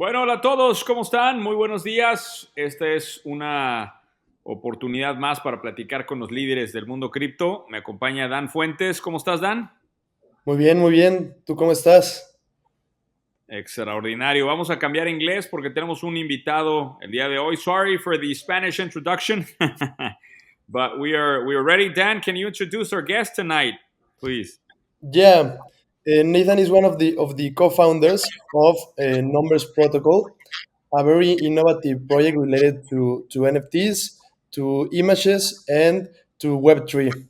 Bueno, hola a todos, ¿cómo están? Muy buenos días. Esta es una oportunidad más para platicar con los líderes del mundo cripto. Me acompaña Dan Fuentes. ¿Cómo estás, Dan? Muy bien, muy bien. ¿Tú cómo estás? Extraordinario. Vamos a cambiar a inglés porque tenemos un invitado el día de hoy. Sorry for the Spanish introduction, but we are ready. Dan, can you introduce our guest tonight, please? Yeah, Nathan is one of the co-founders of Numbers Protocol, a very innovative project related to NFTs, to images, and to Web3.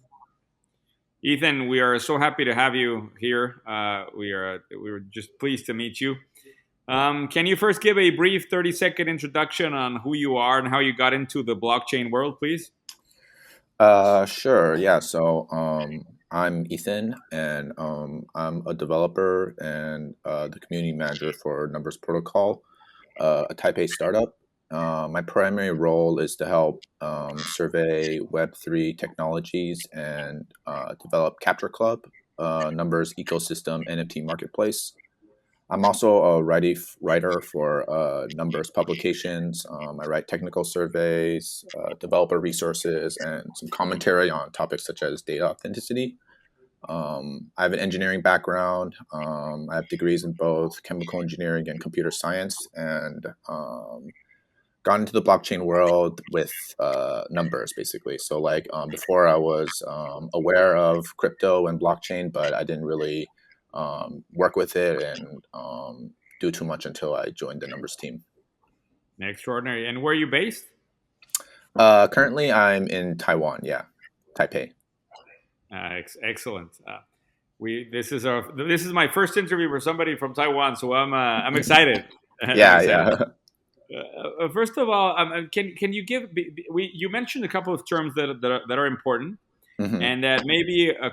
Ethan, we are so happy to have you here. We were just pleased to meet you. Can you first give a brief 30-second introduction on who you are and how you got into the blockchain world, please? Sure. Yeah. I'm Ethan, and I'm a developer and the community manager for Numbers Protocol, a Type A startup. My primary role is to help survey Web3 technologies and develop Capture Club, Numbers ecosystem NFT marketplace. I'm also a writer for numbers publications. I write technical surveys, developer resources, and some commentary on topics such as data authenticity. I have an engineering background. I have degrees in both chemical engineering and computer science, and got into the blockchain world with numbers, basically. Before, I was aware of crypto and blockchain, but I didn't really work with it and do too much until I joined the numbers team. Extraordinary. And where are you based? Currently, I'm in Taiwan. Yeah, Taipei. Excellent. We this is my first interview for somebody from Taiwan, so I'm excited. I'm Yeah, excited. yeah. First of all, can you give you mentioned a couple of terms that are important, hmm and that maybe a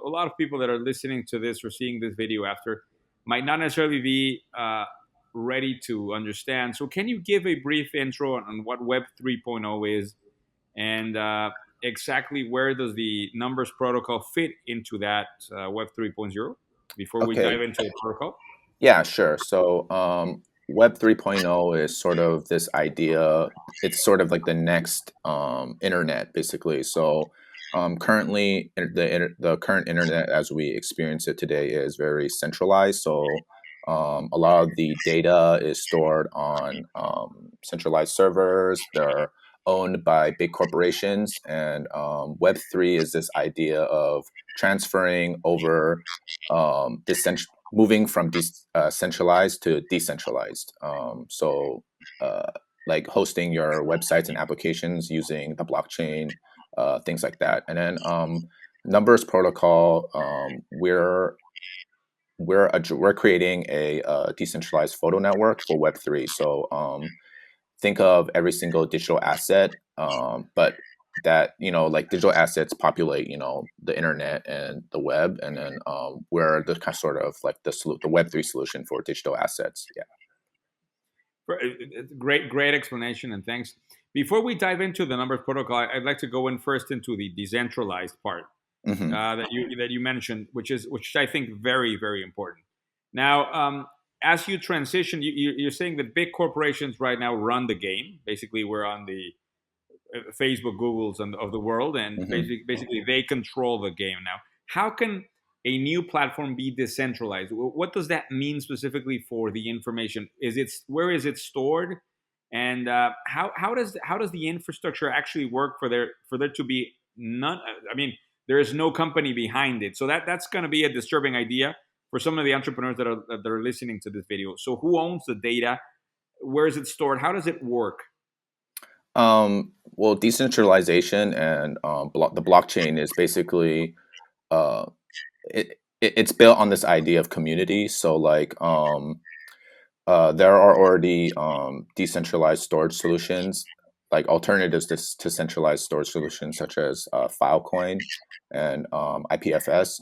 lot of people that are listening to this or seeing this video after might not necessarily be ready to understand. So, can you give a brief intro on what Web 3.0 is and exactly where does the numbers protocol fit into that Web 3.0 before we Okay. dive into the protocol? Yeah, sure. Web 3.0 is sort of this idea. It's sort of like the next internet, basically. Currently, the current internet as we experience it today is very centralized. A lot of the data is stored on centralized servers. They're owned by big corporations, and Web3 is this idea of transferring over moving from centralized to decentralized. Like hosting your websites and applications using the blockchain, things like that. And then Numbers Protocol, we're creating a decentralized photo network for Web three. Think of every single digital asset, but that like digital assets populate the internet and the web, and then we're the kind of sort of like the Web3 solution for digital assets. Yeah. Great explanation, and thanks. Before we dive into the numbers protocol, I'd like to go in first into the decentralized part hmm that you mentioned, which I think very important. Now, as you transition, you're saying that big corporations right now run the game. Basically, we're on the Facebook, Googles, and of the world, and hmm basically they control the game now. How can a new platform be decentralized? What does that mean specifically for the information? Where is it stored, and how does the infrastructure actually work for there to be none? I mean, there is no company behind it, so that's going to be a disturbing idea for some of the entrepreneurs that are listening to this video. So, who owns the data? Where is it stored? How does it work? well, decentralization and the blockchain is basically uh, it's built on this idea of community. There are already decentralized storage solutions, like alternatives to centralized storage solutions, such as Filecoin and IPFS.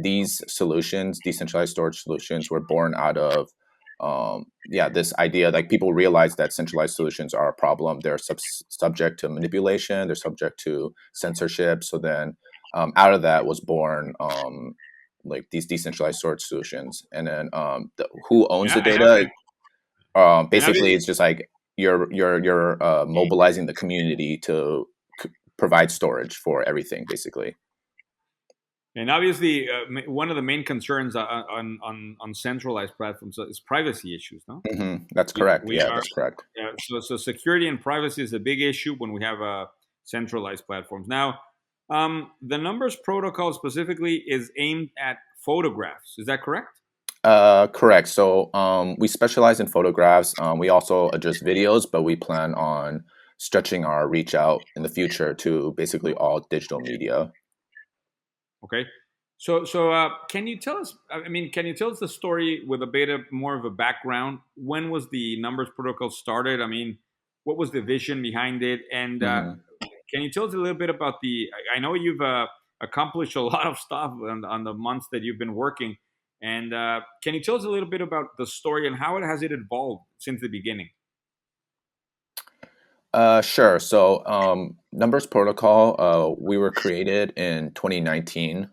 These solutions, decentralized storage solutions, were born out of this idea. Like people realize that centralized solutions are a problem. They're subject to manipulation. They're subject to censorship. Out of that was born like these decentralized storage solutions. And then who owns the And, I- data? and Basically, obviously, it's just like you're mobilizing the community to provide storage for everything, basically. one of the main concerns on centralized platforms is privacy issues. No, That's correct. we Yeah, are that's correct. so security and privacy is a big issue when we have centralized platforms. Now, the numbers protocol specifically is aimed at photographs. Is that correct? Correct. So we specialize in photographs. We also address videos, but we plan on stretching our reach out in the future to basically all digital media. Okay. Can you tell us? I mean, can you tell us the story with a bit of more of a background? When was the numbers protocol started? I mean, what was the vision behind it? And hmm can you tell us a little bit about the? I know you've accomplished a lot of stuff on the months that you've been working. And can you tell us a little bit about the story and how it has it evolved since the beginning? Sure. So, Numbers Protocol, we were created in 2019,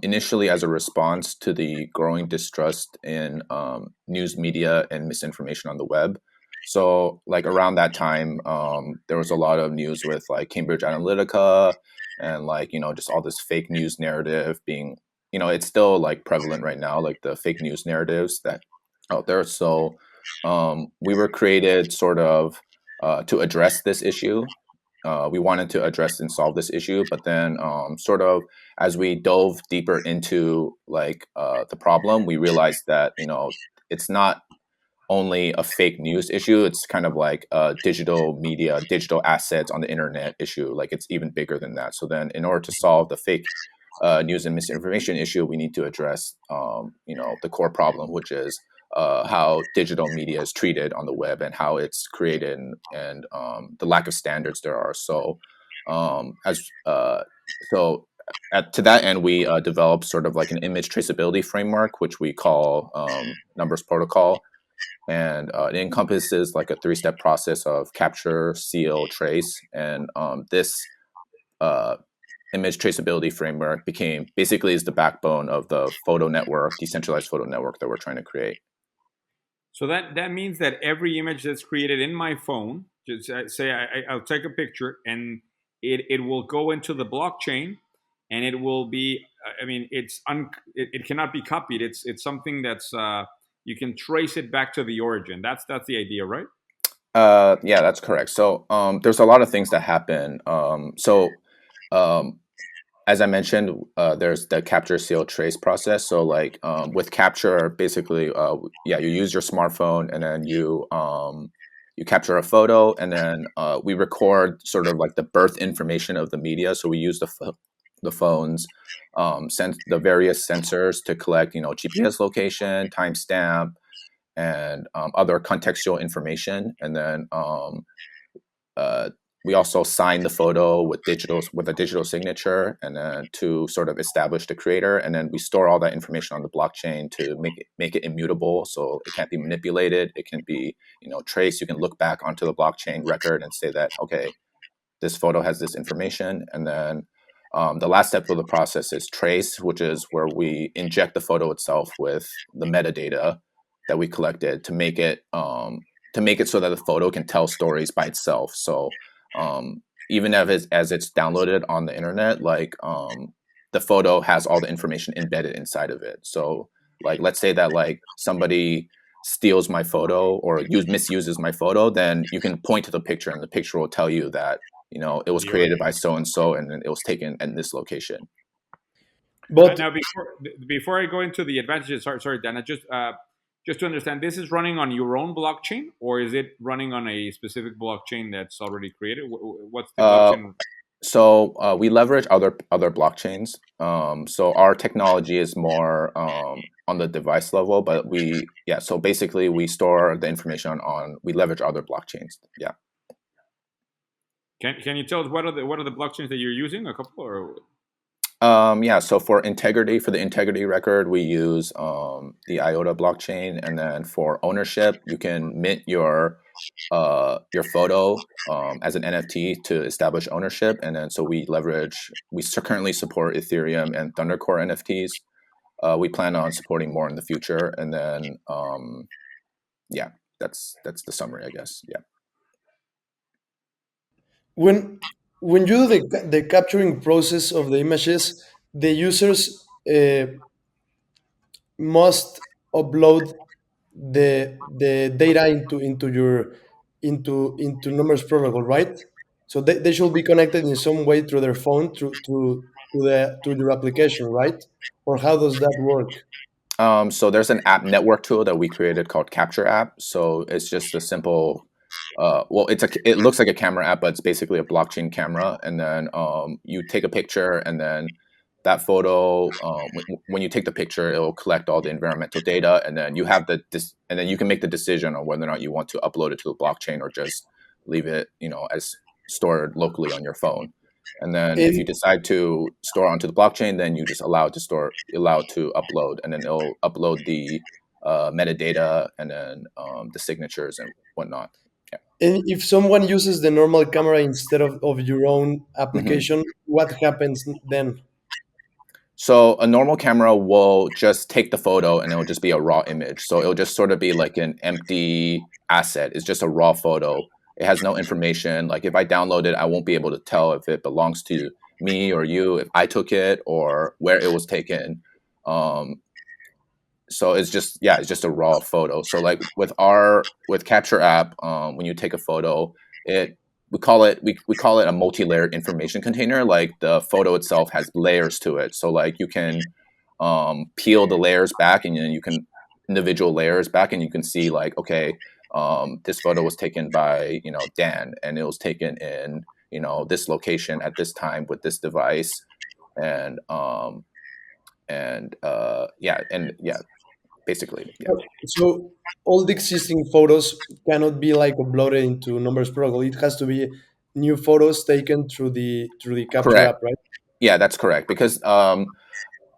initially as a response to the growing distrust in news media and misinformation on the web. So, like around that time, there was a lot of news with like Cambridge Analytica and like, just all this fake news narrative being, it's still like prevalent right now, like the fake news narratives that out there. So, we were created sort of to address this issue. We wanted to address and solve this issue, but then sort of as we dove deeper into like the problem, we realized that it's not only a fake news issue; it's kind of like a digital media, digital assets on the internet issue. Like it's even bigger than that. So then, in order to solve the fake news and misinformation issue, we need to address the core problem, which is how digital media is treated on the web and how it's created and the lack of standards there are. So as so to that end, we developed sort of like an image traceability framework, which we call Numbers Protocol, and it encompasses like a three-step process of capture, seal, trace, and this uh, image traceability framework became basically is the backbone of the photo network, decentralized photo network that we're trying to create. So that means that every image that's created in my phone, just say I'll take a picture and it will go into the blockchain, and it will be. I mean, it cannot be copied. It's something that's you can trace it back to the origin. That's the idea, right? Yeah, that's correct. So there's a lot of things that happen. Um, as I mentioned, there's the capture, seal, trace process. So like with capture, basically, you use your smartphone and then you capture a photo, and then we record sort of like the birth information of the media. So we use the phones, the various sensors to collect, GPS location, timestamp, and other contextual information, and then uh, we also sign the photo with a digital signature, and then to sort of establish the creator, and then we store all that information on the blockchain to make it immutable, so it can't be manipulated. It can be traced. You can look back onto the blockchain record and say that okay, this photo has this information, and then the last step of the process is trace, which is where we inject the photo itself with the metadata that we collected to make it so that the photo can tell stories by itself. So even as it's downloaded on the internet, like the photo has all the information embedded inside of it. So like let's say that like somebody steals my photo or misuses my photo, then you can point to the picture and the picture will tell you that it was The created by origin. so and so and it was taken at this location. But Now, before I go into the advantages, sorry, Dana, just to understand, this is running on your own blockchain, or is it running on a specific blockchain that's already created? What's the Uh, blockchain? so we leverage other blockchains. So our technology is more on the device level, but so basically we store the information we leverage other blockchains. Yeah. Can you tell us what are the blockchains that you're using? A couple or So for the integrity record, we use the IOTA blockchain, and then for ownership, you can mint your photo as an NFT to establish ownership, and then so we currently support Ethereum and Thundercore NFTs. we plan on supporting more in the future. And then, yeah, that's the summary, I guess. Yeah. When you do the capturing process of the images, the users must upload the data into numbers protocol, right? So they should be connected in some way through their phone to your application, right? Or how does that work? So there's an app network tool that we created called Capture App. So it's just a simple, well, it looks like a camera app, but it's basically a blockchain camera. And then you take a picture, and then that photo, when you take the picture, it will collect all the environmental data, and then you have and then you can make the decision on whether or not you want to upload it to the blockchain or just leave it, as stored locally on your phone. And then if you And decide to store onto the blockchain, then you just allow it to upload, and then it'll upload the metadata, and then the signatures and whatnot. Yeah. And if someone uses the normal camera instead of your own Mhm. application, what happens then? So a normal camera will just take the photo, and it'll just be a raw image. So it'll just sort of be like an empty asset. It's just a raw photo. It has no information. Like if I download it, I won't be able to tell if it belongs to me or you, if I took it or where it was taken. Um, so it's just a raw photo. So like with Capture App, when you take a photo, it we call it a multi-layered information container. Like the photo itself has layers to it, so like you can peel the layers back, and then you can individual layers back, and you can see like, okay, this photo was taken by Dan, and it was taken in this location at this time with this device. And yeah, basically, yeah. So all the existing photos cannot be like uploaded into Numbers Protocol. It has to be new photos taken through the Capture Correct. app, right? Yeah, that's correct, because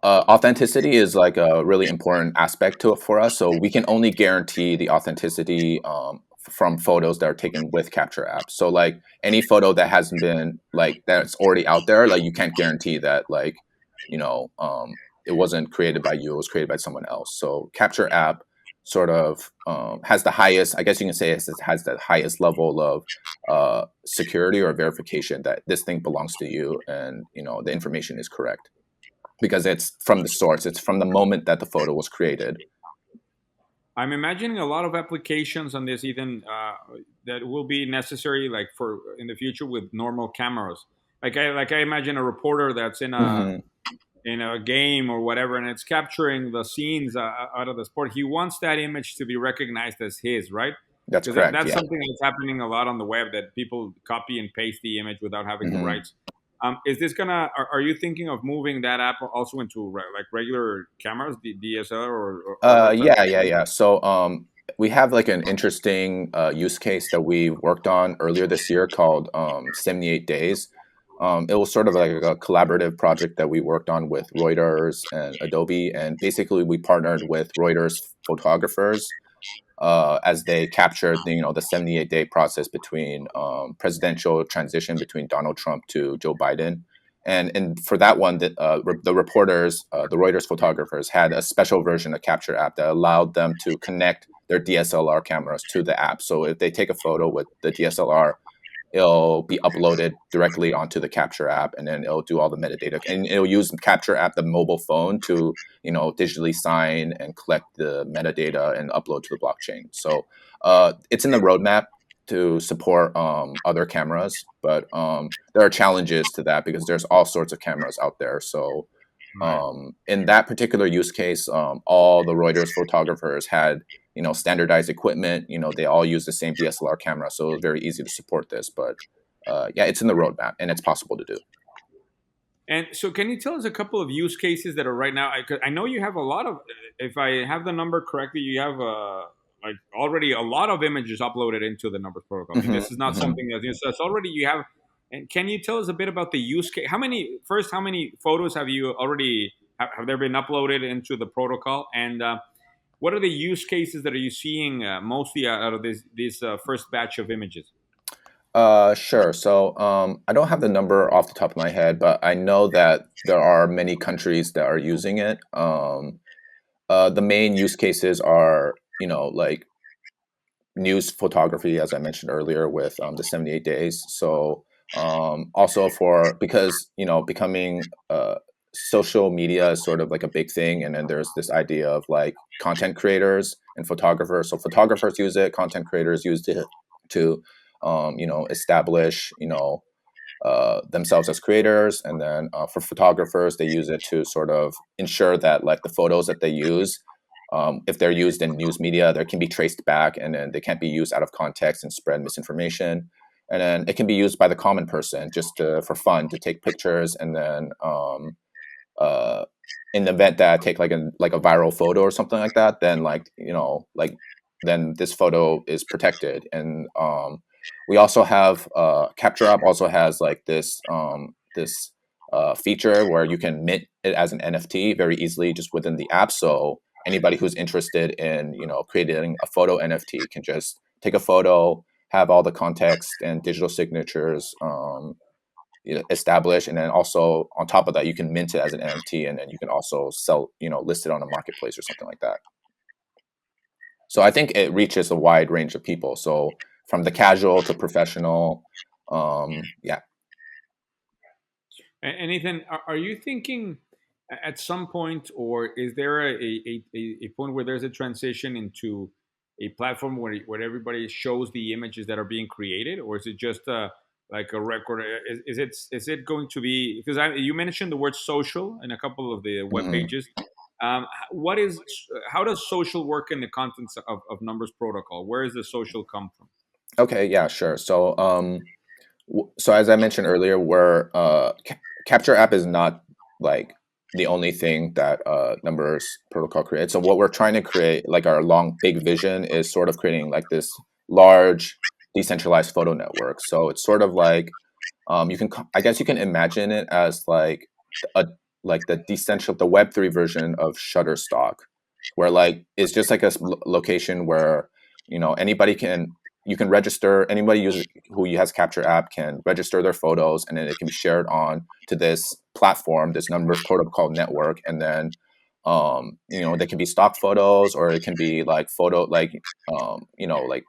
authenticity is like a really important aspect to it for us. So we can only guarantee the authenticity from photos that are taken with Capture App. So like any photo that hasn't been like that's already out there, like you can't guarantee that like you know it wasn't created by you; it was created by someone else. So Capture App sort of has the highest, I guess you can say, it has the highest level of security or verification that this thing belongs to you, and the information is correct, because it's from the source. It's from the moment that the photo was created. I'm imagining a lot of applications on this, Ethan, that will be necessary, like for in the future with normal cameras. Like I imagine a reporter that's Hmm. in a game or whatever, and it's capturing the scenes out of the sport. He wants that image to be recognized as his, right? That's Because correct. that's Yeah. something that's happening a lot on the web, that people copy and paste the image without having the Hmm. rights. Is this gonna? Are you thinking of moving that app also into like regular cameras, DSLR or other type of Yeah. So we have like an interesting use case that we worked on earlier this year called 78 Days. It was sort of like a collaborative project that we worked on with Reuters and Adobe, and basically we partnered with Reuters photographers as they captured the 78-day process between presidential transition between Donald Trump to Joe Biden. And for that one, the reporters, the Reuters photographers, had a special version of Capture App that allowed them to connect their DSLR cameras to the app. So if they take a photo with the DSLR, it'll be uploaded directly onto the Capture App, and then it'll do all the metadata, and it'll use Capture App, the mobile phone, to digitally sign and collect the metadata and upload to the blockchain. So it's in the roadmap to support other cameras, but there are challenges to that because there's all sorts of cameras out there. So right? in that particular use case, all the Reuters photographers had standardized equipment. They all use the same DSLR camera, so it was very easy to support this. But yeah, it's in the roadmap, and it's possible to do. And so, can you tell us a couple of use cases that are right now? I know you have a lot of. If I have the number correctly, you have like already a lot of images uploaded into the numbers protocol. I mean, Hmm. this is not Hmm. something that's new. So it's already you have. And can you tell us a bit about the use case? How many photos have you already have there been uploaded into the protocol? And what are the use cases that are you seeing mostly out of this first batch of images? Sure. So I don't have the number off the top of my head, but I know that there are many countries that are using it. The main use cases are, like news photography, as I mentioned earlier, with the 78 days. So also because becoming social media is sort of like a big thing, and then there's this idea of like content creators and photographers. So photographers use it, content creators use it to establish themselves as creators, and then for photographers, they use it to sort of ensure that like the photos that they use, if they're used in news media, they can be traced back, and then they can't be used out of context and spread misinformation. And then it can be used by the common person just for fun to take pictures, and then uh, in the event that I take like a viral photo or something like that, then then this photo is protected. And we also have Capture App also has like this feature where you can mint it as an NFT very easily just within the app. So anybody who's interested in creating a photo NFT can just take a photo, have all the context and digital signatures established, and then also on top of that you can mint it as an NFT, and then you can also sell, list it on a marketplace or something like that. So I think it reaches a wide range of people. So from the casual to professional, yeah. Anything? Are you thinking at some point, or is there a point where there's a transition into a platform where everybody shows the images that are being created, or is it just like a record? Is it going to be, because you mentioned the word social in a couple of the web Mhm. pages? What is How does social work in the contents of Numbers Protocol? Where does the social come from? Okay, yeah, sure. So so as I mentioned earlier, where Capture App is not like the only thing that Numbers Protocol creates. So what we're trying to create, like our long big vision, is sort of creating like this large decentralized photo network. So it's sort of like I guess you can imagine it as a like the Web3 version of Shutterstock, where like it's just like a location where anybody can you can register anybody who has Capture App can register their photos, and then it can be shared on to this platform, this Numbers Protocol network, and then they can be stock photos, or it can be like like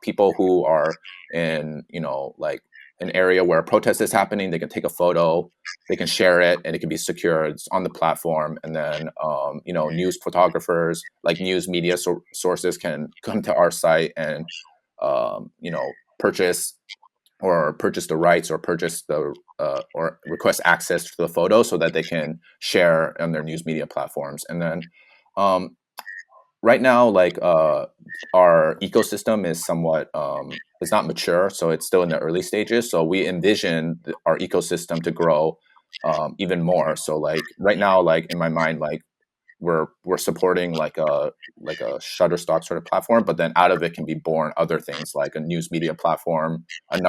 people who are in like an area where a protest is happening. They can take a photo, they can share it, and it can be secure. It's on the platform, and then news photographers, like news media sources, can come to our site and purchase purchase the rights, or purchase the or request access to the photo so that they can share on their news media platforms. And then right now, like our ecosystem is somewhat it's not mature, so it's still in the early stages. So we envision our ecosystem to grow even more. So like right now, like in my mind, like we're supporting like a Shutterstock sort of platform, but then out of it can be born other things like a news media platform, a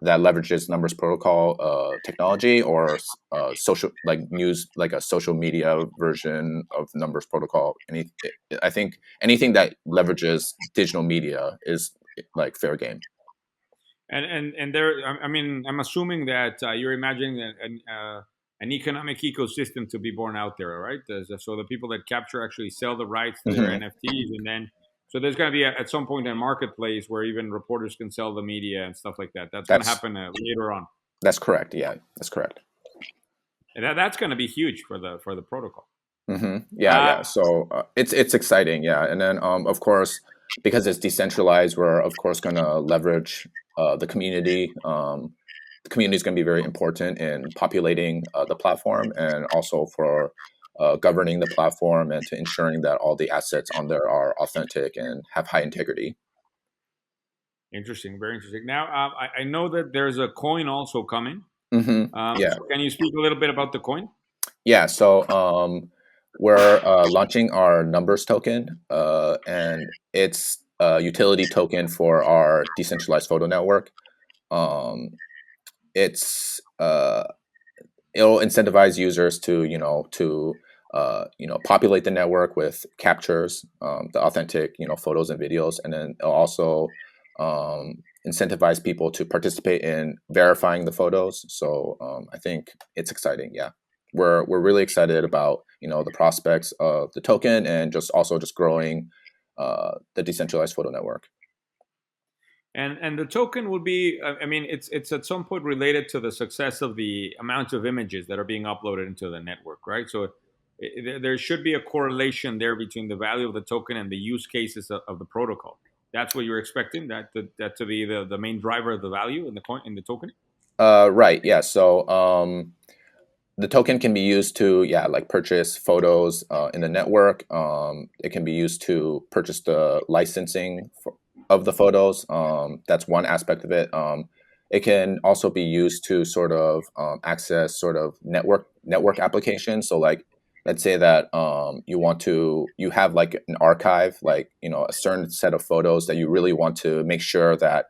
that leverages Numbers Protocol technology, or social like news, like a social media version of Numbers Protocol. I think anything that leverages digital media is like fair game. And there, I mean, I'm assuming that you're imagining an economic ecosystem to be born out there, right? So the people that capture actually sell the rights to their Hmm. NFTs, and then so there's going to be at some point a marketplace where even reporters can sell the media and stuff like that. That's going to That's happen later on, that's correct. Yeah, that's correct. and that's going to be huge for the protocol. Yeah, Uh, yeah. So it's exciting, yeah. And then of course, because it's decentralized, we're of course going to leverage the community. The community is going to be very important in populating the platform, and also for governing the platform, and to ensuring that all the assets on there are authentic and have high integrity. Interesting, very interesting. Now, I know that there's a coin also coming. Yeah, So can you speak a little bit about the coin? yeah. So we're launching our numbers token, and it's a utility token for our decentralized photo network. Um, it's it'll incentivize users to populate the network with captures, the authentic photos and videos, and then it'll also incentivize people to participate in verifying the photos. So I think it's exciting. Yeah, we're really excited about the prospects of the token and just growing the decentralized photo network. And the token would be, I mean, it's at some point related to the success of the amount of images that are being uploaded into the network, right? So there should be a correlation there between the value of the token and the use cases of the protocol. That's what you're expecting, that to be the main driver of the value in the coin, in the token. Right. Yeah. So the token can be used to purchase photos in the network. It can be used to purchase the licensing of the photos. That's one aspect of it. It can also be used to sort of access sort of network applications. So like, let's say that you have like an archive, like a certain set of photos that you really want to make sure that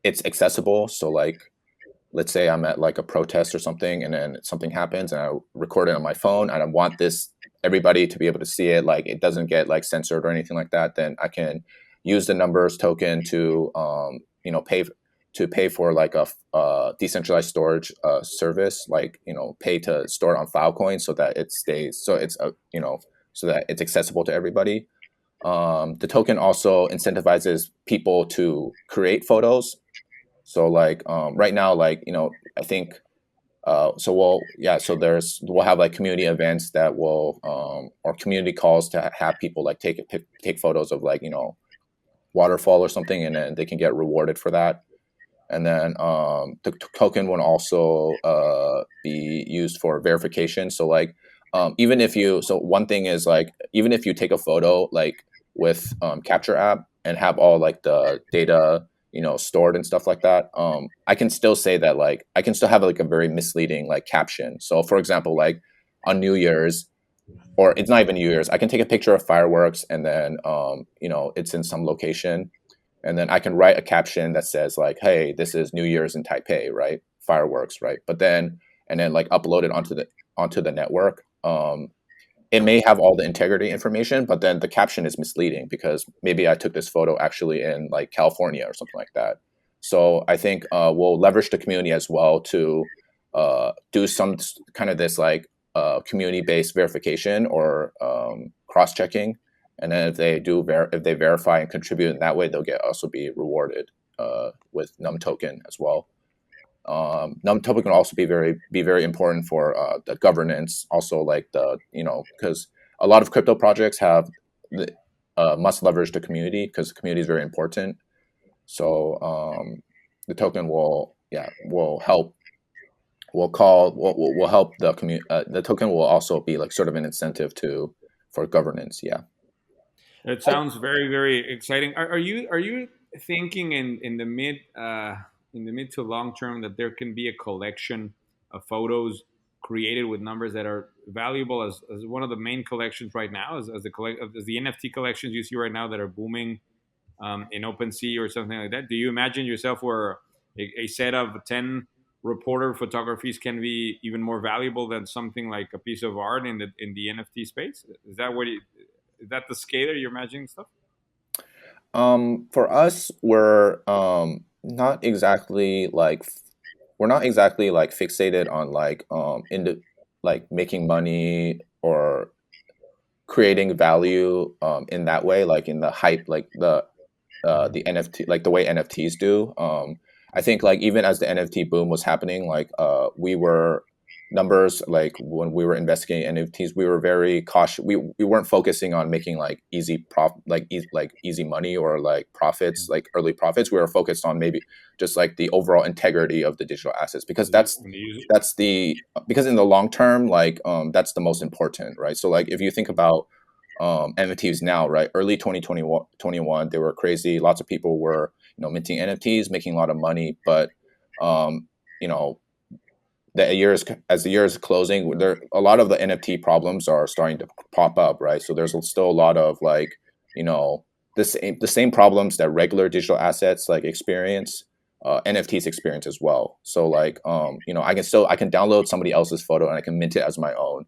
it's accessible. So like, let's say I'm at like a protest or something, and then something happens, and I record it on my phone, and I want everybody to be able to see it, like it doesn't get like censored or anything like that. Then I can use the numbers token to pay for like a decentralized storage service, like pay to store it on Filecoin so that it stays, so it's so that it's accessible to everybody. The token also incentivizes people to create photos. So like right now, like I think so we'll have like community events that will or community calls to have people like take photos of like waterfall or something, and then they can get rewarded for that. And then the token will also be used for verification. So like one thing is like, even if you take a photo like with Capture app and have all like the data stored and stuff like that, I can still say that like I can still have like a very misleading like caption. So for example, like on New Year's, or it's not even New Year's, I can take a picture of fireworks, and then it's in some location, and then I can write a caption that says like, hey, this is New Year's in Taipei, right? Fireworks, right? But then like upload it onto the network. It may have all the integrity information, but then the caption is misleading because maybe I took this photo actually in like California or something like that. So I think we'll leverage the community as well to do some kind of this like community-based verification or cross-checking, and then if they verify and contribute in that way, they'll also be rewarded with Num token as well. Num token can also be very important for the governance. Also, like because a lot of crypto projects must leverage the community because the community is very important. So the token will help. Will help the community. The token will also be like sort of an incentive for governance. Yeah. It sounds very, very exciting. Are you thinking in the mid to long term that there can be a collection of photos created with numbers that are valuable as one of the main collections right now, as the NFT collections you see right now that are booming in OpenSea or something like that? Do you imagine yourself where a set of 10 reporter photographies can be even more valuable than something like a piece of art in the NFT space? Is that the scale you're imagining stuff? For us, not exactly like fixated on like like making money or creating value in that way, like in the hype, like the NFT, like the way NFTs do. I think like even as the NFT boom was happening, like numbers, like when we were investigating NFTs, we were very cautious. We weren't focusing on making like easy money or like profits, like early profits. We were focused on maybe just like the overall integrity of the digital assets, because because in the long term, like that's the most important, right? So like if you think about NFTs now, right? Early 2021, they were crazy. Lots of people were, minting NFTs, making a lot of money. But, you know, as the year is closing, a lot of the NFT problems are starting to pop up, right? So there's still a lot of like, the same problems that regular digital assets like experience, NFTs experience as well. So like, I can download somebody else's photo and I can mint it as my own,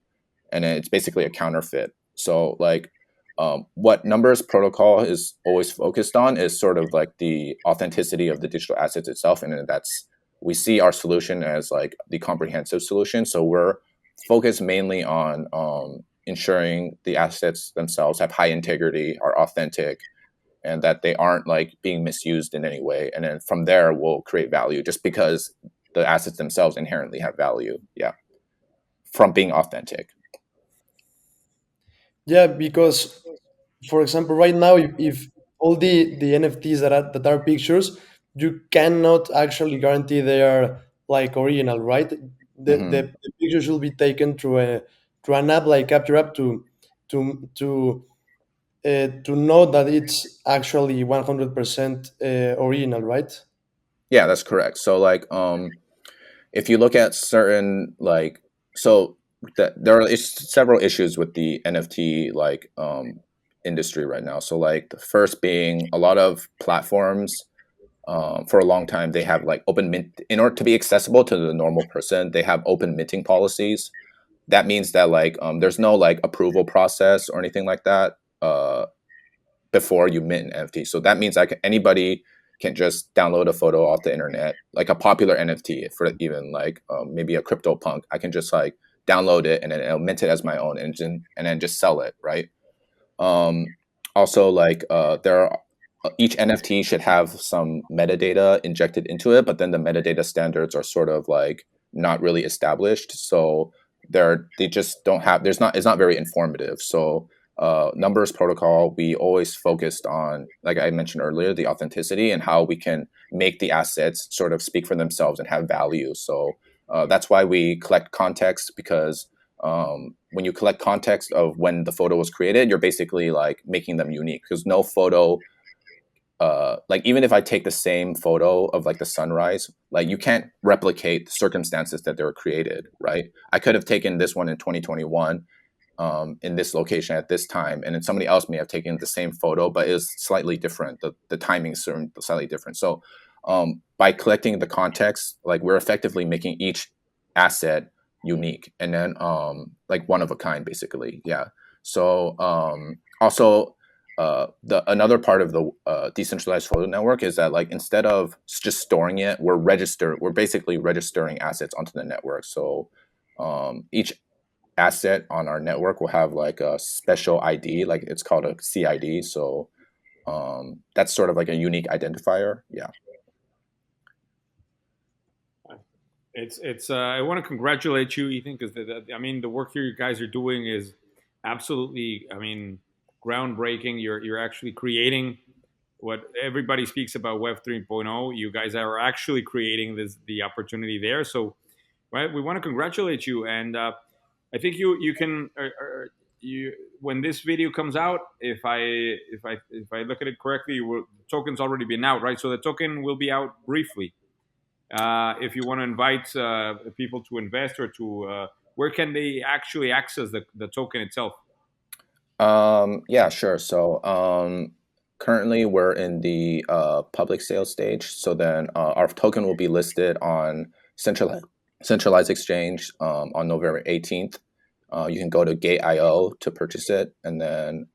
and then it's basically a counterfeit. So like what Numbers protocol is always focused on is sort of like the authenticity of the digital assets itself, and that's we see our solution as like the comprehensive solution. So we're focused mainly on ensuring the assets themselves have high integrity, are authentic, and that they aren't like being misused in any way. And then from there, we'll create value just because the assets themselves inherently have value. Yeah, from being authentic. Yeah, because for example, right now, if all the NFTs that are pictures, you cannot actually guarantee they are like original, right? Hmm. The picture should be taken through an app like Capture App to to to know that it's actually 100% original, right? Yeah, that's correct. So like, if you look at certain like, so there are several issues with the NFT like industry right now. So like the first being a lot of platforms for a long time they have like open mint in order to be accessible to the normal person. They have open minting policies. That means that like there's no like approval process or anything like that. Before you mint an NFT. So that means like anybody can just download a photo off the internet, like a popular NFT for even like maybe a crypto punk. I can just like download it and then I'll mint it as my own engine and then just sell it, right? Um, Also, like there are each NFT should have some metadata injected into it, but then the metadata standards are sort of like not really established. So they just don't have there's not it's not very informative. So Numbers protocol, we always focused on, like I mentioned earlier, the authenticity and how we can make the assets sort of speak for themselves and have value. So that's why we collect context, because when you collect context of when the photo was created, you're basically like making them unique, because no photo like even if I take the same photo of like the sunrise, like you can't replicate the circumstances that they were created, right? I could have taken this one in 2021 in this location at this time, and then somebody else may have taken the same photo, but it's slightly different. The timing is slightly different. So by collecting the context, like we're effectively making each asset unique, and then like one of a kind, basically. Yeah. So also the another part of the decentralized photo network is that like instead of just storing it, we're basically registering assets onto the network. So each asset on our network will have like a special ID, like it's called a CID. So that's sort of like a unique identifier. Yeah. It's I want to congratulate you, Ethan, because I mean the work you guys are doing is absolutely, I mean, groundbreaking. You're actually creating what everybody speaks about Web 3.0. You guys are actually creating the opportunity there. So, right, we want to congratulate you, and I think you can you when this video comes out, if I look at it correctly, the token's already been out, right? So the token will be out briefly. If you want to invite people to invest or to where can they actually access the token itself? Yeah, sure. So currently we're in the public sales stage. So then our token will be listed on centralized exchange on November 18th. You can go to Gate.io to purchase it, and then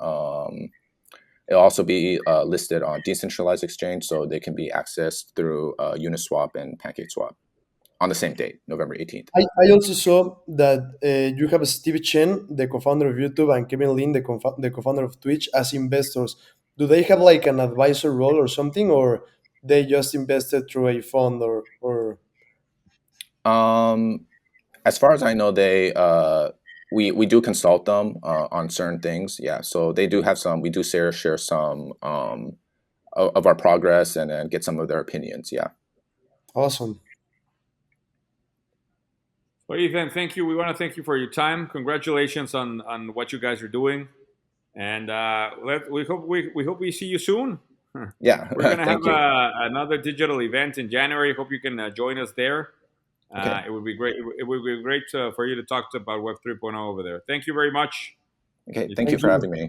it'll also be listed on decentralized exchange, so they can be accessed through Uniswap and PancakeSwap on the same date, November 18th. I also saw that you have Steve Chen, the co-founder of YouTube, and Kevin Lin, the co-founder of Twitch, as investors. Do they have like an advisor role or something, or they just invested through a fund or? Um, as far as I know, they we do consult them on certain things. Yeah, so they do have some. We do share some of our progress and then get some of their opinions. Yeah. Awesome. Well, Ethan, thank you. We want to thank you for your time. Congratulations on what you guys are doing, and we hope we see you soon. Yeah. We're gonna have Thank you. another digital event in January. Hope you can join us there. Okay. It would be great. It would be great for you to talk about Web 3.0 over there. Thank you very much. Okay. Thank you Thank for you. having me.